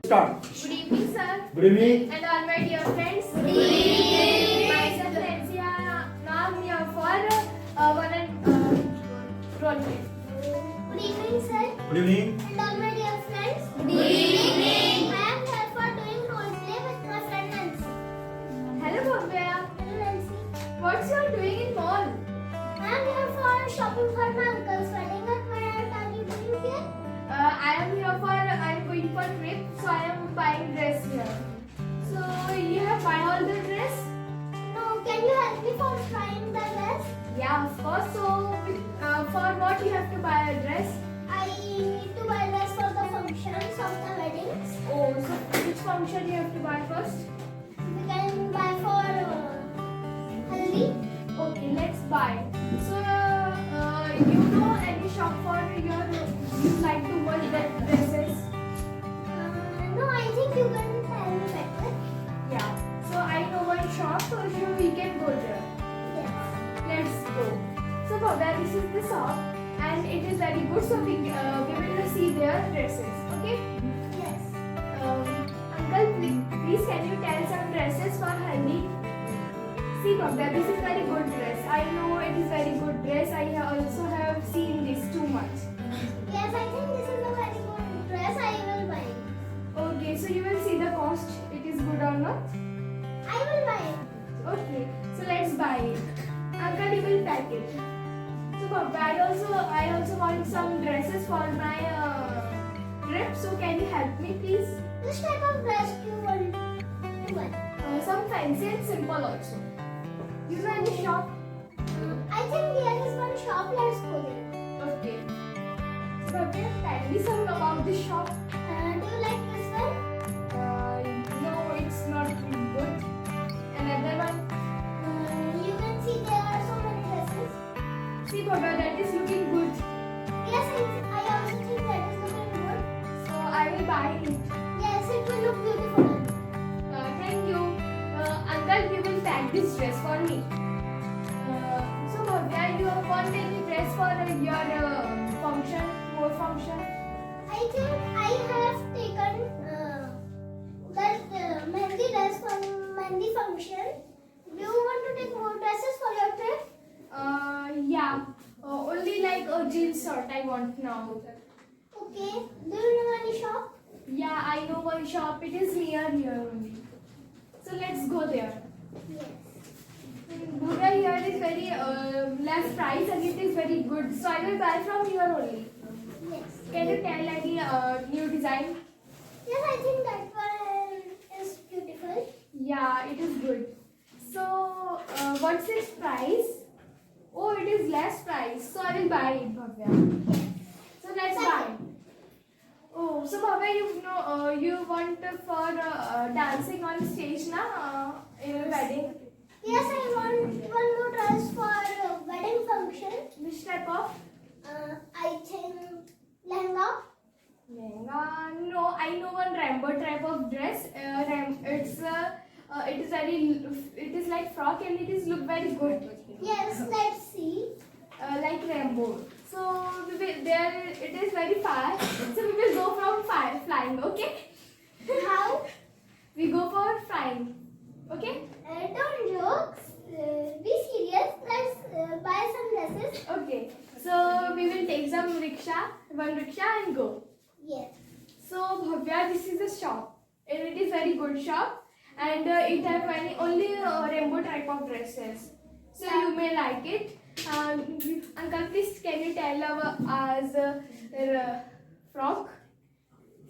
Start. Good evening, sir. Good evening. And all my dear friends. Good evening. Myself, Nancy. Now I'm here for one and role play. Good evening, sir. Good evening. And all my dear friends. Good evening. I am here for doing role play with my friend Nancy. Hello, Bhavya. Hello, Nancy. What's you doing in mall? I am here for shopping for my uncle's wedding. And why are you doing here? I'm going for trip, so I am buying dress here. So you have buy all the dress? No, can you help me for trying the dress? Yeah, of course. So for what you have to buy a dress? I need to buy dress for the functions of the weddings. Oh, so which function you have to buy first? We can buy for haldi. Okay, let's buy. So, you know any shop for you like to wear that dresses? No, I think you can tell me better. Yeah. So I know one shop, so we can go there. Yes. Let's go. So Bhavya, this is the shop, and it is very good. So we will see their dresses. Okay. Yes. Uncle, please can you tell some dresses for Haldi? See Bhavya, this is very good dress. I know it is very good dress. I also have seen this too much. Yes, I think this is a very good dress. I will buy it. Okay, so you will see the cost. It is good or not? I will buy it. Okay, so let's buy it. Uncle, you will pack it. So Bhavya, I also want some dresses for my trip. So can you help me, please? Which type of dress do you want to buy? Some fancy and simple also. You know any shop? I think there is one shop. Let's go there. Okay. So Bhavya, tell me some about this shop. Do you like this one? No, it's not good. Another one. You can see there are so many dresses. See Bhavya, that is looking good. Yes, I also think that is looking good. So I will buy it. Yes, it will look beautiful. Thank you. Uncle, you will pack this dress for me. So Bhavya, you want any dress for your function, more function? I think I have taken that mehndi dress for mehndi function. Do you want to take more dresses for your trip? Yeah. Only like a jeans shirt I want now. Okay. Do you know any shop? Yeah, I know one shop. It is near here only. So let's go there. Yes. Bhavya, here is very less price and it is very good. So I will buy from here only. Yes. Can you tell any new design? Yes, I think that one is beautiful. Yeah, it is good. So what's its price? Oh, it is less price. So I will buy it, Bhavya. So let's buy. Oh, so Bhavya, you know you want for dancing on stage na in a wedding. Yes, I want one more dress for wedding function. Which type of? I think lehenga. Lehenga. No, I know one rainbow type of dress. It is like frock and it is look very good. Yes, let's see. Like rainbow. So it is very far. So we will go from flying. Okay? How? We go for flying. Okay? Don't joke. Be serious. Let's buy some dresses. Okay. So we will take one rickshaw and go. Yes. So Bhavya, this is a shop. And it is very good shop. And it have only rainbow type of dresses. So Yeah. you may like it. Uncle, please can you tell us frock?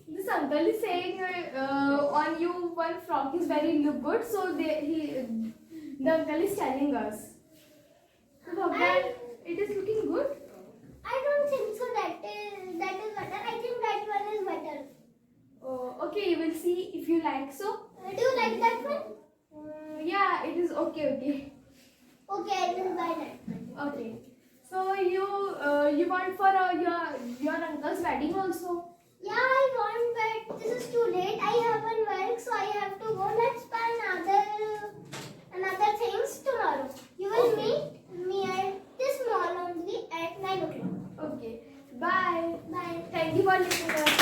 This uncle is saying on you one frock is very look good. So the uncle is telling us. So Bhavya, it is looking good. I don't think so. That is better. I think that one is better. Oh, okay, you will see if you like so. Do you like that one? Yeah, it is okay. Okay, I will buy that. Okay. So you want for your uncle's wedding also? Yeah, I want, but this is too late. I have one work, so I have to go. Let's buy another things tomorrow. You will meet me at this mall only at 9 o'clock. Okay. Bye. Bye. Thank you for listening.